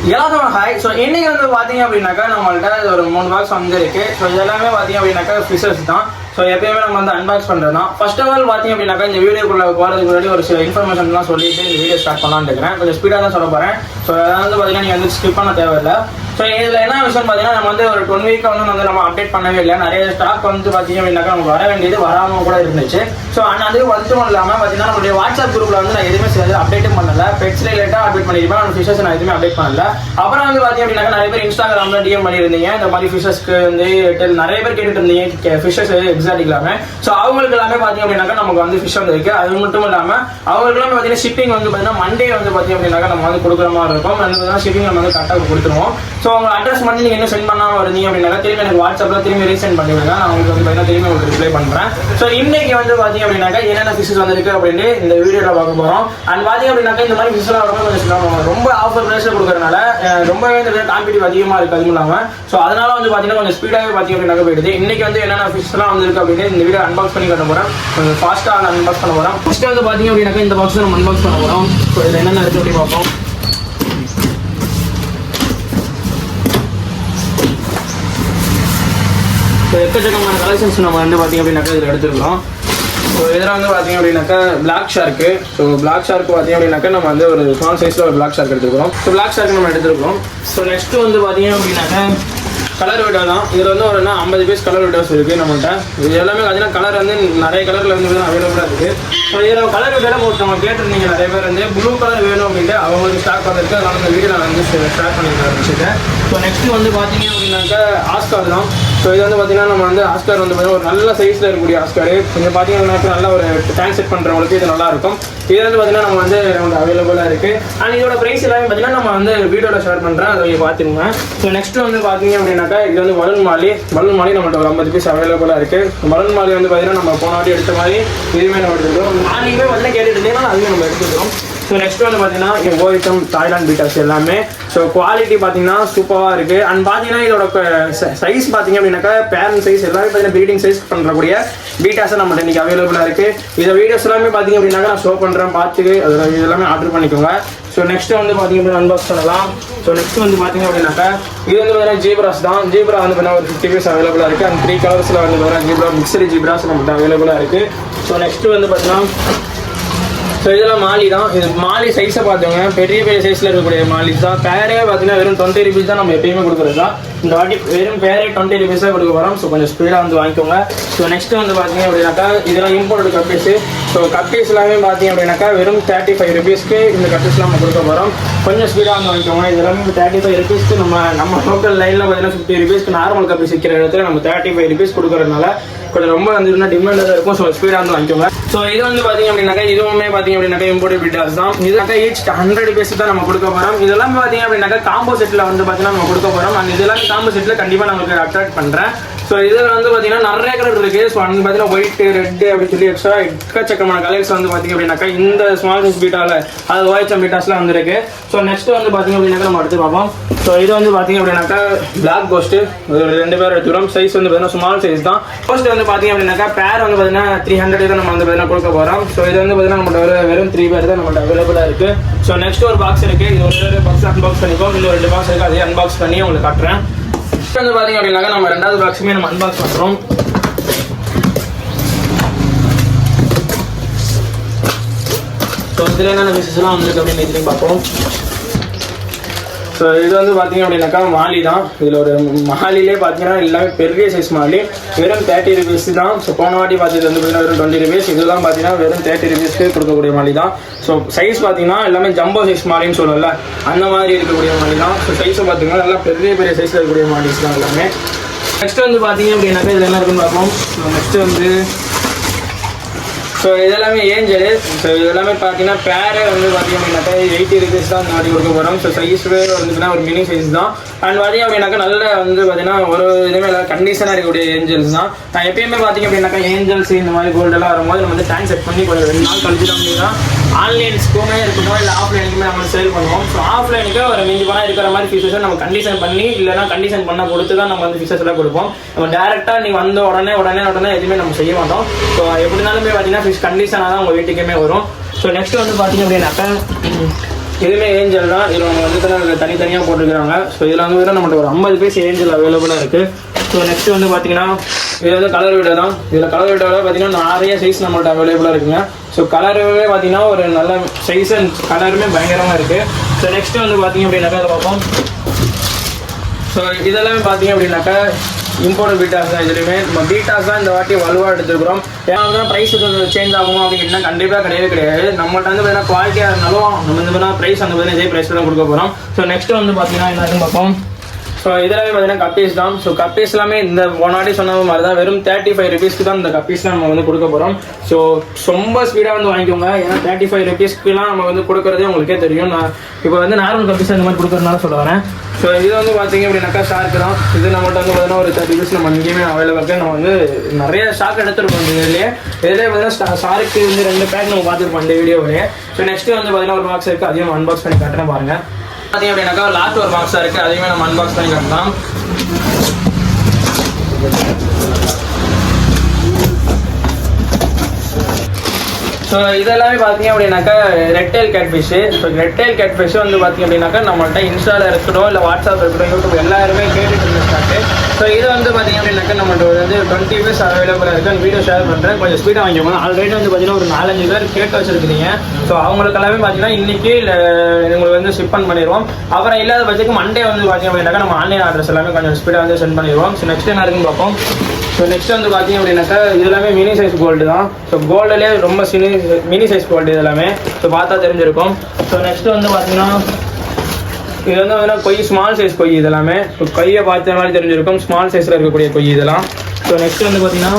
எல்லாருக்கும் hi. So இன்னைக்கு வந்து பார்த்தீங்க அப்படின்னாக்கா நம்மள்ட்ட ஒரு 3 பாக்ஸ் வந்துருக்கு. ஸோ இதெல்லாமே பார்த்தீங்க அப்படின்னாக்கா ஃபிஷர்ஸ் தான். ஸோ எப்பயுமே நம்ம வந்து அன்பாக்ஸ் பண்ணுறது தான். ஃபர்ஸ்ட் ஆஃப் ஆல் பார்த்தீங்க அப்படின்னாக்கா இந்த வீடியோக்குள்ளே போகிறதுக்கு முன்னாடி ஒரு சில இன்ஃபர்மேஷன்லாம் சொல்லிட்டு இந்த வீடியோ ஸ்டார்ட் பண்ணலான்னு இருக்கிறேன். கொஞ்சம் ஸ்பீடாக தான் சொல்ல போகிறேன். ஸோ அதாவது வந்து பார்த்தீங்கன்னா நீங்கள் வந்து ஸ்கிப் பண்ண தேவையில்லை. ஸோ இதில் என்ன விஷயம் பார்த்தீங்கன்னா நம்ம வந்து ஒரு 1 வீக் வந்து நம்ம அப்டேட் பண்ணவே இல்லை. நிறைய ஸ்டாக் வந்து பார்த்தீங்க அப்படின்னாக்கா நமக்கு வர வேண்டியது வராமல் கூட இருந்துச்சு. ஸோ அது மட்டும் இல்லாமல் பார்த்தீங்கன்னா நம்மளுடைய வாட்ஸ்அப் குரூப்பில் வந்து நான் எதுவுமே சில அப்டேட்டும் பண்ணல. பெட்ஸ் ரிலேட்டாக அப்டேட் பண்ணியிருப்பேன். அந்த ஃபிஷர்ஸ் நான் எதுவுமே அப்டேட் பண்ணல. அப்புறம் வந்து பார்த்தீங்க அப்படின்னாக்கா நிறைய பேர் இன்ஸ்டாகிராமில் டிஎம் பண்ணியிருந்தீங்க. இந்த மாதிரி ஃபிஷர்ஸ்க்கு வந்து நிறைய பேர் கேட்டுட்டு இருந்தீங்க ஃபிஷர்ஸ் எக்ஸாக்ட் இல்லாமல். ஸோ அவங்களுக்கு எல்லாமே பார்த்தீங்க அப்படின்னாக்கா நமக்கு வந்து ஃபிஷ் வந்துருக்கு. அது மட்டும் இல்லாமல் அவங்களுக்கு எல்லாமே பார்த்தீங்கன்னா ஷிப்பிங் வந்து பார்த்தீங்கன்னா மண்டே வந்து பார்த்தீங்க அப்படின்னாக்கா நம்ம வந்து கொடுக்குற மாதிரி இருக்கும். அந்த ஷிப்பிங் நம்ம வந்து கரெக்டாக கொடுத்துருவோம். ஸோ உங்க அட்ரஸ் மட்டும் நீங்கள் என்ன சென்ட் பண்ணாமல் இருந்தீங்க அப்படின்னாக்கா திரும்பி எனக்கு வாட்ஸ்அப்பில் திரும்பி ரீசென்ட் பண்ணிவிடுங்க. நான் உங்களுக்கு வந்து பார்த்தீங்கன்னா திரும்பி உங்களுக்கு ரிப்ளை பண்ணுறேன். ஸோ இன்னைக்கு வந்து பார்த்தீங்க அப்படின்னாக்கா என்னென்ன ஃபிஷஸ் வந்துருக்கு அப்படின்னு இந்த வீடியோவில் பார்க்க போகிறோம். அண்ட் பார்த்தீங்க அப்படின்னாக்கா இந்த மாதிரி ஃபிஷ்லாம் கொஞ்சம் ரொம்ப ஆஃபர் ப்ரைஸில் கொடுக்குறதுனால ரொம்பவே இந்த காம்படிட்டிவ் அதிகமாக இருக்குது. அதுவும் இல்லாமல் ஸோ அதனால வந்து பார்த்தீங்கன்னா கொஞ்சம் ஸ்பீடாகவே பார்த்தீங்க அப்படின்னாக்கா போயிடுது. இன்னைக்கு வந்து என்னென்ன ஃபிஷ்லாம் வந்துருக்கு அப்படின்னு இந்த வீடியோ அன்பாக்ஸ் பண்ணி கட்ட போகிறேன். கொஞ்சம் ஃபாஸ்ட்டாக அன்பாக்ஸ் பண்ண போகிறோம். ஃபஸ்ட்டு வந்து பார்த்தீங்க அப்படின்னாக்கா இந்த பாக்ஸ் நம்ம அன்பாக்ஸ் பண்ண போகிறோம். ஸோ இதில் என்னென்ன இருக்குது அப்படின்னு பார்ப்போம். ஸோ எக்கச்சக்கமான கலெக்ஷன்ஸ் நம்ம வந்து பார்த்திங்க அப்படின்னாக்கா இதில் எடுத்துருக்கோம். ஸோ இதில் வந்து பார்த்திங்க அப்படின்னாக்கா black shark. So black shark பார்த்திங்க அப்படின்னாக்கா நம்ம வந்து ஒரு ஸ்மால் சைஸில் ஒரு பிளாக் ஷார்க் எடுத்துருக்கோம். ஸோ பிளாக் ஷார்க் நம்ம எடுத்துருக்கோம். ஸோ நெக்ஸ்ட்டு வந்து பார்த்திங்க அப்படின்னாக்கா கலர் விடோ தான். இதில் வந்து ஒரு 50 பீஸ் கலர் விடோஸ் இருக்குது நம்மள்கிட்ட. இது எல்லாமே பார்த்தீங்கன்னா கலர் வந்து நிறைய கலரில் வந்து அவைலபிளாக இருக்குது. ஸோ இதில் கலர் விடோ நம்ம கேட்டிருந்தீங்க நிறைய பேர் வந்து ப்ளூ கலர் வேணும் அப்படின்ட்டு அவங்களுக்கு ஸ்டாக் வந்துருக்கு. அதனால் இந்த வீடியோ நான் வந்து ஸ்டார்ட் பண்ணிட்டு ஆரம்பிச்சிட்டேன். ஸோ நெக்ஸ்ட்டு வந்து பார்த்தீங்க அப்படின்னாக்கா ஆஸ்கார் தான். ஸோ இது வந்து பார்த்தீங்கன்னா நம்ம வந்து ஆஸ்கார் வந்து பார்த்தீங்கன்னா ஒரு நல்ல சைஸில் இருக்கக்கூடிய ஆஸ்கார். கொஞ்சம் பார்த்தீங்கன்னா நல்ல ஒரு டேங்க் செட் பண்ணுறவங்களுக்கு இது நல்லாயிருக்கும். இது வந்து பார்த்தீங்கன்னா நம்ம வந்து அவைலபிளாக இருக்குது. அண்ட் இதோட ப்ரைஸ் எல்லாமே பார்த்தீங்கன்னா நம்ம வந்து வீடியோவில் ஷேர் பண்ணுறேன். அதை நீங்கள் பார்த்துருங்க. ஸோ நெக்ஸ்ட்டு வந்து பார்த்தீங்க அப்படின்னாக்கா இது வந்து பலூன் மாலி நம்மள்ட்ட ஒரு 50 பீஸ் அவைலபிளாக இருக்குது. பலூன் மாலி வந்து பார்த்தீங்கன்னா நம்ம போன வாட்டி எடுத்த மாதிரி இதுவுமே நம்ம எடுத்துக்கிறோம். மாலியுமே பார்த்தீங்கன்னா கேட்டுட்டு இருந்தீங்கன்னா அதுவும் நம்ம எடுத்துக்கிறோம். ஸோ நெக்ஸ்ட் வந்து பார்த்தீங்கன்னா ஓய்டம் தாய்லாந்து பீட்டாஸ் எல்லாமே. ஸோ குவாலிட்டி பார்த்தீங்கன்னா சூப்பராக இருக்குது. அண்ட் பார்த்தீங்கன்னா இதோட சைஸ் பார்த்தீங்க அப்படின்னாக்கா பேரண்ட் சைஸ் எல்லாமே பார்த்தீங்கன்னா ப்ரீடிங் சைஸ் பண்ணுறக்கூடிய பீட்டாஸை நம்மள்ட்ட இன்றைக்கி அவைலபிளாக இருக்குது. இதை வீடியோஸ் எல்லாமே பார்த்தீங்க அப்படின்னாக்கா நான் ஷோ பண்ணுறேன், பார்த்துட்டு அதில் இதெல்லாமே ஆர்டர் பண்ணிக்கோங்க. ஸோ நெக்ஸ்ட்டு வந்து பார்த்தீங்க அப்படின்னா அன்பாக்ஸ் பண்ணலாம். ஸோ நெக்ஸ்ட் வந்து பார்த்தீங்க அப்படின்னாக்கா இது வந்து பார்த்தீங்கன்னா ஜீப்ராஸ் தான். ஜீப்ரா வந்து பார்த்தீங்கன்னா ஒரு 50 பீஸ் அவைலபிளாக இருக்குது. அந்த 3 கலர்ஸில் வந்து பார்த்தீங்கன்னா ஜீப்ரா மிக்சரி ஜீப்ராஸ் நம்மள்ட்ட அவைலபிளாக இருக்குது. ஸோ நெக்ஸ்ட்டு வந்து பார்த்தீங்கன்னா ஸோ இதெல்லாம் மாலி தான். இது மாலி சைஸை பார்த்துங்க பெரிய சைஸில் இருக்கக்கூடிய மாலி தான். பேரே பார்த்தீங்கன்னா வெறும் 20 rupees தான் நம்ம எப்பயுமே கொடுக்குறது தான். இந்த வாட்டி வெறும் பேரே 20 rupees கொடுக்க போகிறோம். ஸோ கொஞ்சம் ஸ்பீடாக வந்து வாங்கிக்கோங்க. ஸோ நெக்ஸ்ட்டு வந்து பார்த்தீங்க அப்படின்னாக்கா இதெல்லாம் இம்போர்ட் கப்பீஸு. ஸோ கப்பீஸ் எல்லாமே பார்த்தீங்க அப்படின்னாக்கா வெறும் 35 rupeesக்கு இந்த கப்பீஸ்லாம் நம்ம கொடுக்க போகிறோம். கொஞ்சம் ஸ்பீடாக வந்து வாங்கிக்கோங்க. இது எல்லாமே 35 rupeesக்கு நம்ம லோக்கல் லைனில் பார்த்தீங்கன்னா 50 rupeesக்கு நார்மல் கப்பீஸ் விற்கிற இடத்துல நம்ம 35 rupees கொடுக்குறதுனால கொஞ்சம் ரொம்ப வந்து டிமாண்டாக தான் இருக்கும். ஸோ ஸ்பீடாக வந்து வாங்கிக்கோங்க. ஸோ இது வந்து பார்த்தீங்க அப்படின்னாக்கா இதுவுமே பார்த்தீங்க அப்படின்னாக்கா இம்போர்ட் பீட்டாஸ் தான். இதுக்காக ஈச் 100 rupees தான் நம்ம கொடுக்க போகிறோம். இதெல்லாம் பார்த்தீங்க அப்படின்னாக்கா காம்போ செட்டில் வந்து பார்த்தீங்கன்னா நம்ம கொடுக்க போகிறோம். அந்த இதெல்லாம் காம்போ செட்டில் கண்டிப்பாக நான் உங்களுக்கு அட்ராக்ட் பண்ணுறேன். ஸோ இதில் வந்து பார்த்தீங்கன்னா நிறைய கலர் இருக்குது. ஸோ வந்து பார்த்தீங்கன்னா ஒயிட், ரெட் அப்படின்னு சொல்லி எக்ஸ்ட்ரா எக்கச்சக்கமான கலர்ஸ் வந்து பார்த்தீங்க அப்படின்னாக்கா இந்த ஸ்மால் சைஸ் பீட்டாவில் அது ஓய்டம் பீட்டாஸ்லாம் வந்துருக்கு. ஸோ நெக்ஸ்ட் வந்து பார்த்தீங்க அப்படின்னாக்கா நம்ம அடுத்து பார்ப்போம். ஸோ இது வந்து பார்த்தீங்க அப்படின்னாக்கா பிளாக் கோஸ்ட்டு 2 பேர் எடுத்துக்கிறோம். சைஸ் வந்து பார்த்தீங்கன்னா ஸ்மால் சைஸ் தான். கோஸ்ட் வந்து பார்த்தீங்க அப்படின்னாக்கா பேர் வந்து பார்த்தீங்கன்னா 300 தான் நம்ம வந்து பார்த்தீங்கன்னா கொடுக்க போகிறோம். ஸோ இது வந்து பார்த்தீங்கன்னா நம்மள்ட்ட வெறும் 3 பேர் தான் நம்மள்ட்ட அவைலபிளாக இருக்குது. ஸோ நெக்ஸ்ட் ஒரு பாக்ஸ் இருக்குது. இது ஒரு பாக்ஸ் அன்பாக்ஸ் பண்ணிக்கோம். இன்னும் 2 பாக்ஸ் இருக்குது. அதே அன்பாக்ஸ் பண்ணி உங்களுக்கு காட்டுறேன். வந்து பார்த்தீங்க அப்படின்னாக்கா நம்ம 2வது பாக்ஸுமே நம்ம அன்பாக்ஸ் பண்ணுறோம். ஸோ இதில் என்னென்ன பீசஸ்லாம் வந்துருக்கு அப்படின்னு இதுலையும் பார்ப்போம். ஸோ இது வந்து பார்த்தீங்க அப்படின்னாக்கா மாலி தான். இதில் ஒரு மாலிலே பார்த்தீங்கன்னா எல்லாமே பெரிய சைஸ் மாலி வெறும் 30 rupees தான். ஸோ போன வாட்டி பார்த்தது வந்து பார்த்தீங்கன்னா வெறும் 20 rupees. இதெல்லாம் பார்த்தீங்கன்னா வெறும் 30 rupeesக்கு கொடுக்கக்கூடிய மாலி தான். ஸோ சைஸ் பார்த்தீங்கன்னா எல்லாமே ஜம்போ சைஸ் மாலின்னு சொல்லல அந்த மாதிரி இருக்கக்கூடிய மாலி தான். ஸோ சைஸை பார்த்தீங்கன்னா நல்லா பெரிய சைஸில் இருக்கக்கூடிய மாலிஸ் தான் எல்லாமே. நெக்ஸ்ட் வந்து பார்த்தீங்க அப்படின்னாக்கா இதில் என்ன இருக்குன்னு பார்ப்போம். நெக்ஸ்ட் வந்து ஸோ இதெல்லாமே ஏஞ்சல். ஸோ இதெல்லாமே பார்த்தீங்கன்னா பேரே வந்து பார்த்தீங்க அப்படின்னாக்கா 80 rupees தான் இந்த வாட்டி கொடுக்க போகிறோம். ஸோ சைஸுவே வந்துன்னா ஒரு மினி சைஸ் தான். அண்ட் பார்த்தீங்க அப்படின்னாக்கா நல்ல வந்து பார்த்தீங்கன்னா ஒரு இதுவுமே எல்லாம் கண்டிஷனாக இருக்கக்கூடிய ஏஞ்சல்ஸ் தான். நான் எப்பயுமே பார்த்தீங்க அப்படின்னாக்கா ஏஞ்சல்ஸ் இந்த மாதிரி கோல்டெல்லாம் வரும்போது நம்ம வந்து டேங்க் செட் பண்ணி கொஞ்சம் 2 நாள் கழிச்சு அப்படின்னா ஆன்லைன்ஸ்க்குமே இருக்கட்டும் இல்லை ஆஃப்லைனுக்குமே நம்ம சேல் பண்ணுவோம். ஸோ ஆஃப்லைனுக்கு ஒரு மிஞ்சி பணம் இருக்கிற மாதிரி ஃபீச்சர்ஸை நம்ம கண்டிஷன் பண்ணி இல்லைனா கண்டிஷன் பண்ண கொடுத்து தான் நம்ம வந்து ஃபீச்சர்ஸ் எல்லாம் கொடுப்போம். நம்ம டேரெக்டாக நீ வந்த உடனே எதுவுமே நம்ம செய்ய மாட்டோம். ஸோ எப்படினாலுமே பார்த்தீங்கன்னா கண்டிஷனாக தான் உங்கள் வீட்டுக்குமே வரும். ஸோ நெக்ஸ்ட் வந்து பார்த்தீங்க அப்படின்னாக்கா இதுவுமே ஏஞ்சல் தான். இதில் அவங்க வந்து தனித்தனியாக போட்டுருக்காங்க. ஸோ இதில் வந்து நம்மகிட்ட ஒரு 50 பீஸ் ஏஞ்சல் அவைலபிளாக இருக்குது. ஸோ நெக்ஸ்ட் வந்து பார்த்தீங்கன்னா இது வந்து கலர் வீடியோ தான். இதில் கலர் வீடியோவில் பார்த்தீங்கன்னா நிறைய சைஸ் நம்மள்ட்ட அவைலபிளாக இருக்குங்க. ஸோ கலருமே பார்த்தீங்கன்னா ஒரு நல்ல சைஸ் அண்ட் கலருமே பயங்கரமாக இருக்குது. ஸோ நெக்ஸ்ட் வந்து பார்த்தீங்க அப்படின்னாக்கா அதை பார்ப்போம். ஸோ இதெல்லாமே பார்த்தீங்க அப்படின்னாக்கா இம்போர்ட் பீட்டாஸ் தான். இதுலையுமே நம்ம பீட்டாஸ் தான் இந்த வாட்டி வலுவாக எடுத்துருக்கிறோம். ஏன்னா தான் ப்ரைஸ் சேஞ்ச் ஆகும் அப்படின்னா கண்டிப்பாக கிடையாது. நம்மள்ட்ட வந்து பார்த்தீங்கன்னா குவாலிட்டியாக இருந்தாலும் நம்ம வந்து பார்த்தீங்கன்னா ப்ரைஸ் வந்து பார்த்தீங்கன்னா இதே ப்ரைஸில் தான் கொடுக்க போகிறோம். ஸோ நெக்ஸ்ட் வந்து பார்த்தீங்கன்னா என்னன்னு பார்ப்போம். ஸோ இதெல்லாமே பார்த்தீங்கன்னா கப்பீஸ் தான். ஸோ கப்பீஸ் எல்லாமே இந்த ஒன்னாடி சொன்ன மாதிரி தான் வெறும் 35 ருபீஸ்க்கு தான் இந்த கப்பீஸ்லாம் நம்ம வந்து கொடுக்க போகிறோம். ஸோ ரொம்ப ஸ்பீடாக வந்து வாங்கிக்கோங்க. ஏன்னா 35 ருபீஸ்க்குலாம் நம்ம வந்து கொடுக்குறதே உங்களுக்கே தெரியும். நான் இப்போ வந்து நார்மல் கப்பீஸ் அந்த மாதிரி கொடுக்குறதுனால சொல்ல வரேன். ஸோ இது வந்து பார்த்தீங்க அப்படின்னாக்கா ஷார்க்கு தான். இது நம்மகிட்ட வந்து பார்த்தீங்கன்னா ஒரு 30 பீஸ் நம்ம இங்கேயுமே அவைலபிள் இருக்குது. நம்ம வந்து நிறைய ஷார்க் எடுத்துருக்கோம் இதுலேயே பார்த்தீங்கன்னா ஷார்க்கு வந்து 2 பேக் நம்ம பார்த்துருப்போம் இந்த வீடியோவிலேயே. ஸோ நெக்ஸ்ட்டு வந்து பார்த்தீங்கன்னா ஒரு பாக்ஸ் இருக்குது. அதையும் அன்பாக்ஸ் பண்ணி காட்டுறேன் பாருங்கள். பார்த்தீங்க அப்படின்னாக்கா லாஸ்ட் ஒரு பாக்ஸாக இருக்குது. அதையுமே நம்ம அன்பாக்ஸ் பண்ணி காட்டலாம். ஸோ இதெல்லாமே பார்த்தீங்க அப்படின்னாக்கா ரெட்டைல் கேட்ஃபிஷ்ஷு. ஸோ ரெட்டைல் கேட்ஃபிஷ் வந்து பார்த்தீங்க அப்படின்னாக்கா நம்மள்ட்ட இன்ஸ்டாவில் இருக்கட்டும் இல்லை வாட்ஸ்அப் இருக்கட்டும் யூடியூப் எல்லாருமே கேட்டுட்டு இருந்துச்சு. ஸோ இது வந்து பார்த்தீங்க அப்படின்னாக்கா நம்மள்ட்ட வந்து 20 பீஸ் அவைலபிளாக இருக்குது. அந்த வீடியோ ஷேர் பண்ணுறேன், கொஞ்சம் ஸ்பீடாக வாங்கிக்கோங்க. ஆல்ரெடி வந்து பார்த்தீங்கன்னா ஒரு 4-5 பேர் கேட்டு வச்சுருக்கீங்க. ஸோ அவங்களுக்கு எல்லாமே பார்த்தீங்கன்னா இன்றைக்கி இல்லை உங்களுக்கு வந்து ஷிப் பண்ணிடுவோம். அப்புறம் இல்லாத பட்சத்துக்கு மண்டே வந்து பார்த்தீங்க அப்படின்னாக்கா நம்ம ஆன்லைன் ஆர்டர்ஸ் எல்லாமே கொஞ்சம் ஸ்பீடாக வந்து சென்ட் பண்ணிடுவோம். ஸோ நெக்ஸ்ட் என்ன இருக்குன்னு பார்ப்போம். ஸோ நெக்ஸ்ட் வந்து பார்த்தீங்க அப்படின்னாக்கா இது எல்லாமே மினி சைஸ் கோல்டு தான். ஸோ கோல்டுலேயே ரொம்ப மினி சைஸ் கோல்டு இது எல்லாமே. ஸோ பார்த்தா தெரிஞ்சிருக்கும். ஸோ நெக்ஸ்ட் வந்து பார்த்தீங்கன்னா இது வந்து பார்த்தீங்கன்னா கொய் ஸ்மால் சைஸ் கொய் இதெல்லாமே. ஸோ கையை பார்த்த மாதிரி தெரிஞ்சிருக்கும். ஸ்மால் சைஸில் இருக்கக்கூடிய கொய் இதெல்லாம். ஸோ நெக்ஸ்ட் வந்து பார்த்தீங்கன்னா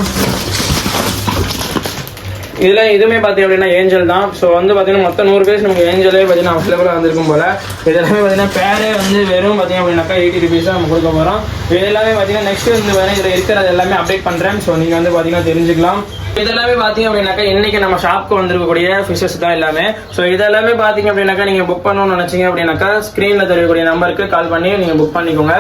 இதில் இதுவுமே பார்த்தீங்க அப்படின்னா ஏஞ்சல் தான். ஸோ வந்து பார்த்தீங்கன்னா மொத்தம் 100 பீஸ் நமக்கு ஏஞ்சலே பார்த்தீங்கன்னா அவைலபிளாக வந்திருக்கும் போல். இதெல்லாமே பார்த்தீங்கன்னா பேரே வந்து வெறும் பார்த்தீங்க அப்படின்னாக்கா 80 ருபீஸ் தான் நம்ம கொடுக்க போகிறோம். இது எல்லாமே பார்த்தீங்கன்னா நெக்ஸ்ட் வந்து பார்த்தீங்கன்னா இதில் இருக்கிறது எல்லாமே அப்டேட் பண்ணுறேன். ஸோ நீங்கள் வந்து பார்த்தீங்கன்னா தெரிஞ்சுக்கலாம். இதெல்லாமே பார்த்தீங்க அப்படின்னாக்கா இன்னைக்கு நம்ம ஷாப்க்கு வந்திருக்கக்கூடிய ஃபிஷஸ் தான் எல்லாமே. ஸோ இதெல்லாமே பார்த்தீங்க அப்படின்னாக்கா நீங்கள் புக் பண்ணணும்னு நினச்சிங்க அப்படின்னாக்கா ஸ்க்ரீனில் தெரியக்கூடிய நம்பருக்கு கால் பண்ணி நீங்கள் புக் பண்ணிக்கோங்க.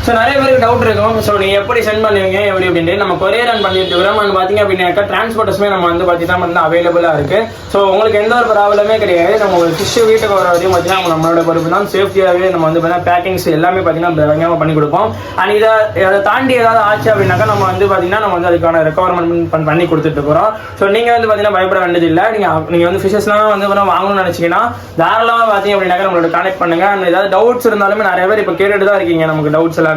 ஸோ நிறைய பேருக்கு டவுட் இருக்கும். ஸோ நீங்கள் எப்படி சென்ட் பண்ணுவீங்க எப்படி அப்படின்ட்டு நம்ம கொரியர் ரன் பண்ணிட்டு இருக்கிறோம். அது பார்த்தீங்க அப்படின்னாக்கா டிரான்ஸ்போர்ட்டர்ஸுமே நம்ம வந்து பார்த்தீங்கன்னா வந்து அவைலபிளாக இருக்குது. ஸோ உங்களுக்கு எந்த ஒரு ப்ராப்ளமே கிடையாது. நம்ம ஒரு ஃபிஷ் வீட்டுக்கு வர வரையும் பார்த்தீங்கன்னா நம்மளோட பொறுப்பு தான். சேஃப்டியாகவே நம்ம வந்து பார்த்தீங்கன்னா பேக்கிங்ஸ் எல்லாமே பார்த்தீங்கன்னா பயங்கரமாக பண்ணி கொடுப்போம். அண்ட் அதை தாண்டி ஏதாவது ஆச்சு அப்படின்னாக்கா நம்ம வந்து பார்த்தீங்கன்னா நம்ம வந்து அதுக்கான ரெக்கவர்மெண்ட் பண்ணி கொடுத்துட்டு இருக்கிறோம். ஸோ நீங்கள் வந்து பார்த்தீங்கன்னா பயப்பட வேண்டியது இல்லை. நீங்கள் வந்து ஃபிஷஸ்லாம் வந்து வாங்கணும்னு நினச்சிங்கன்னா தாராளமாக பார்த்தீங்க அப்படின்னாக்கா நம்மளோட கான்டெக்ட் பண்ணுங்கள். அந்த ஏதாவது டவுட்ஸ் இருந்தாலுமே நிறைய பேர் இப்போ கேட்டுட்டு தான் இருக்கீங்க நமக்கு டவுட்ஸ் எல்லாமே.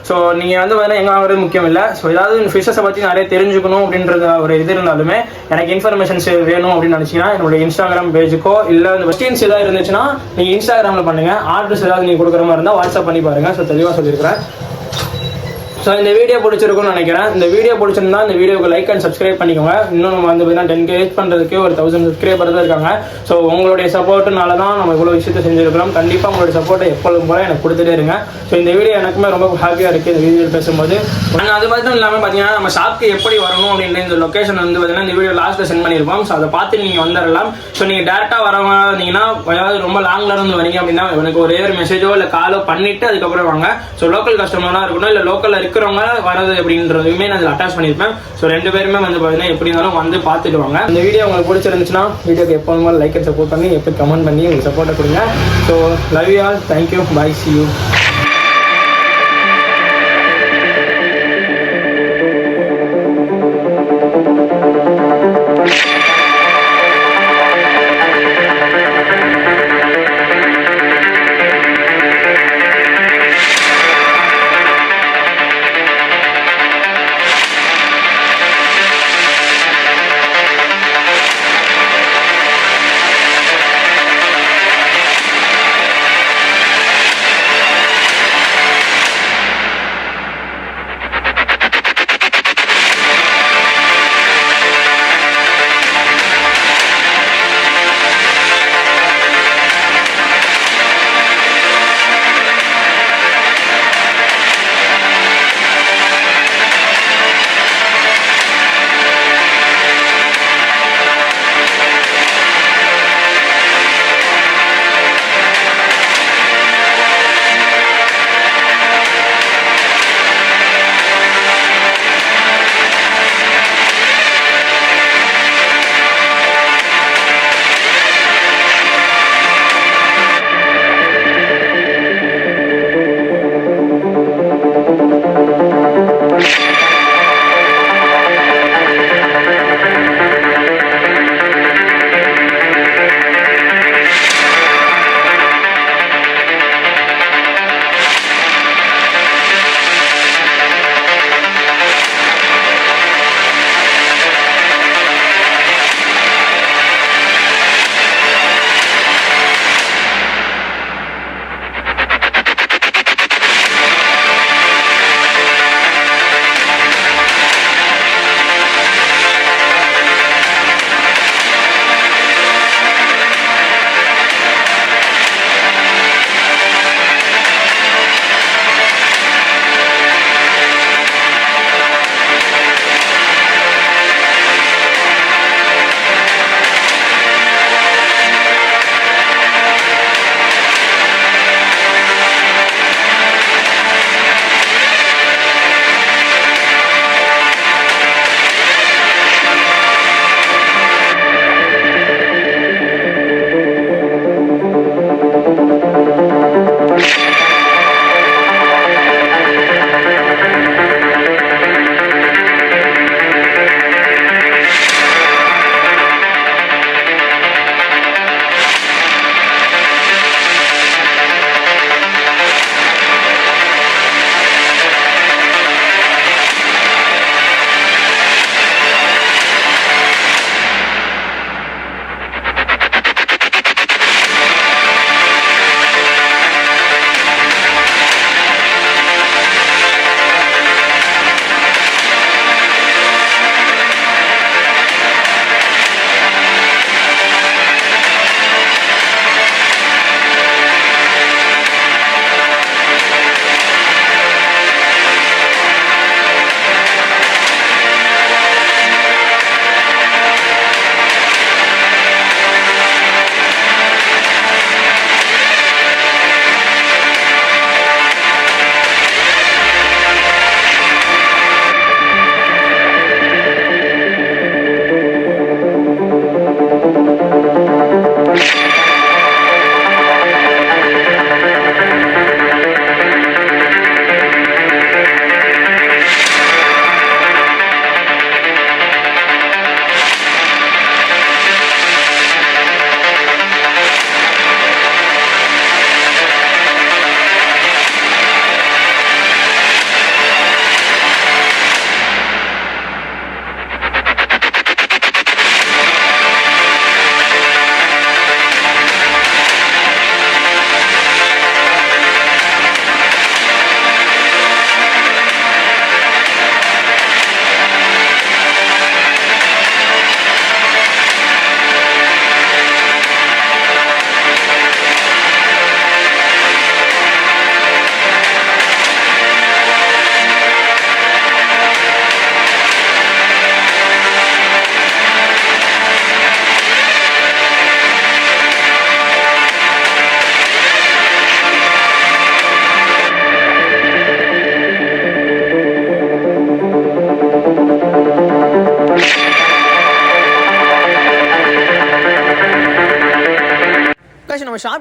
ஸோ நீங்கள் வந்து பார்த்தீங்கன்னா எங்கே வாங்குறது முக்கியம் இல்லை. ஸோ ஏதாவது ஃபிஷஸை பற்றி நிறைய தெரிஞ்சுக்கணும் அப்படின்றது ஒரு இது இருந்தாலுமே எனக்கு இன்ஃபர்மேஷன்ஸ் வேணும் அப்படின்னு நினச்சிங்கன்னா என்னோட இன்ஸ்டாகிராம் பேஜுக்கோ இல்லை அந்த கொஸ்டின்ஸ் ஏதாவது இருந்துச்சுன்னா நீங்கள் இன்ஸ்டாகிராமில் பண்ணுங்கள். ஆர்டர்ஸ் ஏதாவது நீங்கள் கொடுக்குற மாதிரி இருந்தால் வாட்ஸ்அப் பண்ணி பாருங்கள். ஸோ தெளிவாக சொல்லியிருக்கிறேன். ஸோ இந்த வீடியோ பிடிச்சிருக்கும்னு நினைக்கிறேன். இந்த வீடியோ பிடிச்சிருந்தா இந்த வீடியோக்கு லைக் அண்ட் சப்ஸ்கிரைப் பண்ணிக்கோங்க. இன்னும் நம்ம வந்து பார்த்தீங்கன்னா 10K ரீச் பண்ணுறதுக்கு ஒரு 1000 சப்ஸ்கிரைபர் தான் இருக்காங்க. ஸோ உங்களுடைய சப்போர்ட்டுனால தான் நம்ம இவ்வளோ விஷயத்தை செஞ்சுருக்கிறோம். கண்டிப்பாக உங்களுடைய சப்போர்ட்டை எப்பொழுதும் போல எனக்கு கொடுத்துட்டே இருங்க. ஸோ இந்த வீடியோ எனக்குமே ரொம்ப ஹாப்பியாக இருக்குது இந்த வீடியோ பேசும்போது. நாங்கள் அது மட்டும் இல்லாமல் பார்த்தீங்கன்னா நம்ம ஷாப்க்கு எப்படி வரணும் அப்படின்ற இந்த லொக்கேஷன் வந்து பார்த்தீங்கன்னா இந்த வீடியோ லாஸ்ட்டில் சென்ட் பண்ணியிருப்போம். ஸோ அதை பார்த்து நீங்கள் வந்துடலாம். ஸோ நீங்கள் டேரெக்டாக வரவங்க இருந்தீங்கன்னா அதாவது ரொம்ப லாங்கில் இருந்து வரீங்க அப்படின்னா எனக்கு ஒரே ஒரு மெசேஜோ இல்லை காலோ பண்ணிவிட்டு அதுக்கப்புறம் வாங்க. ஸோ லோக்கல் கஸ்டமராக இருக்கணும் இல்லை லோக்கலில் இருக்கிறவங்க வரது அப்படின்றதுமே நான் அதில் அட்டாச் பண்ணியிருப்பேன். ஸோ 2 பேருமே வந்து பார்த்தீங்கன்னா எப்படி இருந்தாலும் வந்து பார்த்துடுவாங்க. இந்த வீடியோ உங்களுக்கு பிடிச்சிருந்துச்சுன்னா வீடியோக்கு எப்போதும் லைக் அண்ட் சப்போர்ட் பண்ணி எப்போ கமெண்ட் பண்ணி உங்களுக்கு சப்போர்ட்டை கொடுங்க. So love you all. Thank you. Bye. See you.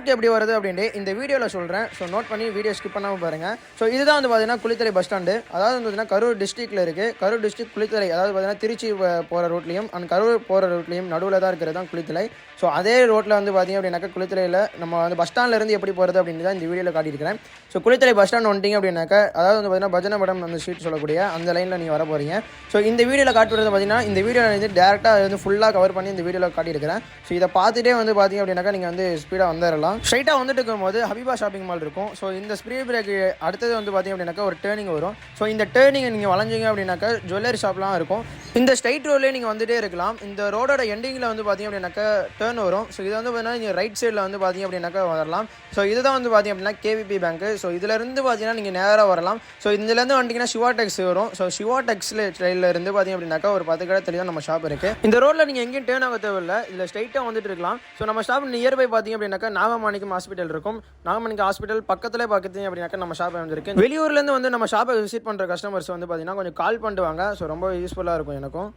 ஷாப்க்கு எப்படி வருது அப்படின்ட்டு இந்த வீடியோவில் சொல்கிறேன். ஸோ நோட் பண்ணி வீடியோ ஸ்கிப் பண்ணாமல் பாருங்கள். ஸோ இதுதான் வந்து பார்த்தீங்கன்னா குளித்தலை பஸ் ஸ்டாண்டு. அதாவது வந்து பார்த்தீங்கன்னா கரூர் டிஸ்ட்ரிக்ட்டில் இருக்குது. கரூர் டிஸ்ட்ரிக்ட் குளித்தலை, அதாவது பார்த்தீங்கன்னா திருச்சி போகிற ரூட்லையும் அண்ட் கரூர் போகிற ரூட்லையும் நடுவில் தான் இருக்கிறது தான் குளித்தலை. ஸோ அதே ரோட்டில் வந்து பார்த்தீங்க அப்படின்னாக்கா குளித்தலையில் நம்ம வந்து பஸ் ஸ்டாண்ட்லேருந்து எப்படி போகிறது அப்படின்னு தான் இந்த வீடியோவில் காட்டியிருக்கிறேன். ஸோ குளித்தலை பஸ் ஸ்டாண்ட் வந்துட்டிங்க அப்படின்னாக்கா, அதாவது வந்து பார்த்தீங்கன்னா பஜனை மடம் அந்த ஸ்ட்ரீட் சொல்லக்கூடிய அந்த லைனில் நீங்கள் வர போகிறீங்க. ஸோ இந்த வீடியோவில் காட்டுறது பார்த்தீங்கன்னா இந்த வீடியோவில் வந்து டேரெக்டாக வந்து ஃபுல்லாக கவர் பண்ணி இந்த வீடியோவில் காட்டியிருக்கிறேன். ஸோ இதை பார்த்துட்டே வந்து பார்த்தீங்க அப்படின்னாக்கா நீங்கள் வந்து ஸ்பீடாக வந்துடலாம். ஸ்ட்ரைட்டாக வந்துட்டு இருக்கும்போது ஹபீபா ஷாப்பிங் மால் இருக்கும். ஸோ இந்த ஸ்பீட் பிரேக் அடுத்தது வந்து பார்த்தீங்க அப்படின்னாக்கா ஒரு டேர்னிங் வரும். ஸோ இந்த டேர்னிங்கை நீங்கள் வளைஞ்சிங்க அப்படின்னாக்கா ஜுவல்லரி ஷாப்லாம் இருக்கும். இந்த ஸ்ட்ரைட் ரோட்லேயே நீங்கள் வந்துகிட்டே இருக்கலாம். இந்த ரோடோட எண்டிங்கில் வந்து பார்த்தீங்க அப்படின்னாக்கா டேர்ன் வரும். ஸோ இது வந்து பார்த்தீங்கன்னா நீங்கள் ரைட் சைடில் வந்து பார்த்தீங்க அப்படின்னாக்கா வரலாம். ஸோ இதுதான் வந்து பார்த்தீங்க அப்படின்னா கேவிபி பேங்க். ஸோ இதிலேருந்து பார்த்தீங்கன்னா நீங்கள் நேராக வரலாம். ஸோ இதுலேருந்து வந்துட்டிங்கன்னா சிவா டெக்ஸ் வரும். ஸோ சிவா டெக்ஸில் ட்ரெயிலில் இருந்து பார்த்தீங்க அப்படின்னாக்கா ஒரு 10 கடை தெளிவாக நம்ம ஷாப் இருக்குது. இந்த ரோட்டில் நீங்கள் எங்கேயும் டேர்ன் ஆக தேவையில்லை. இதில் ஸ்ட்ரைட்டாக வந்துட்டு இருக்கலாம். ஸோ நம்ம ஷாப் நியர்பை பார்த்தீங்க அப்படின்னாக்கா நாகமாணிக்கம் ஹாஸ்பிட்டல் இருக்கும். நாகமாணிக்கம் ஹாஸ்பிட்டல் பக்கத்தில் பார்த்தீங்க அப்படின்னாக்கா நம்ம ஷாப் வந்துருக்கு. வெளியூர்லேருந்து வந்து நம்ம ஷாப்பை விசிட் பண்ணுற கஸ்டமர்ஸ் வந்து பார்த்தீங்கன்னா கொஞ்சம் கால் பண்ணிட்டு வாங்க. ஸோ ரொம்ப யூஸ்ஃபுல்லாக இருக்கும் எனக்கும்.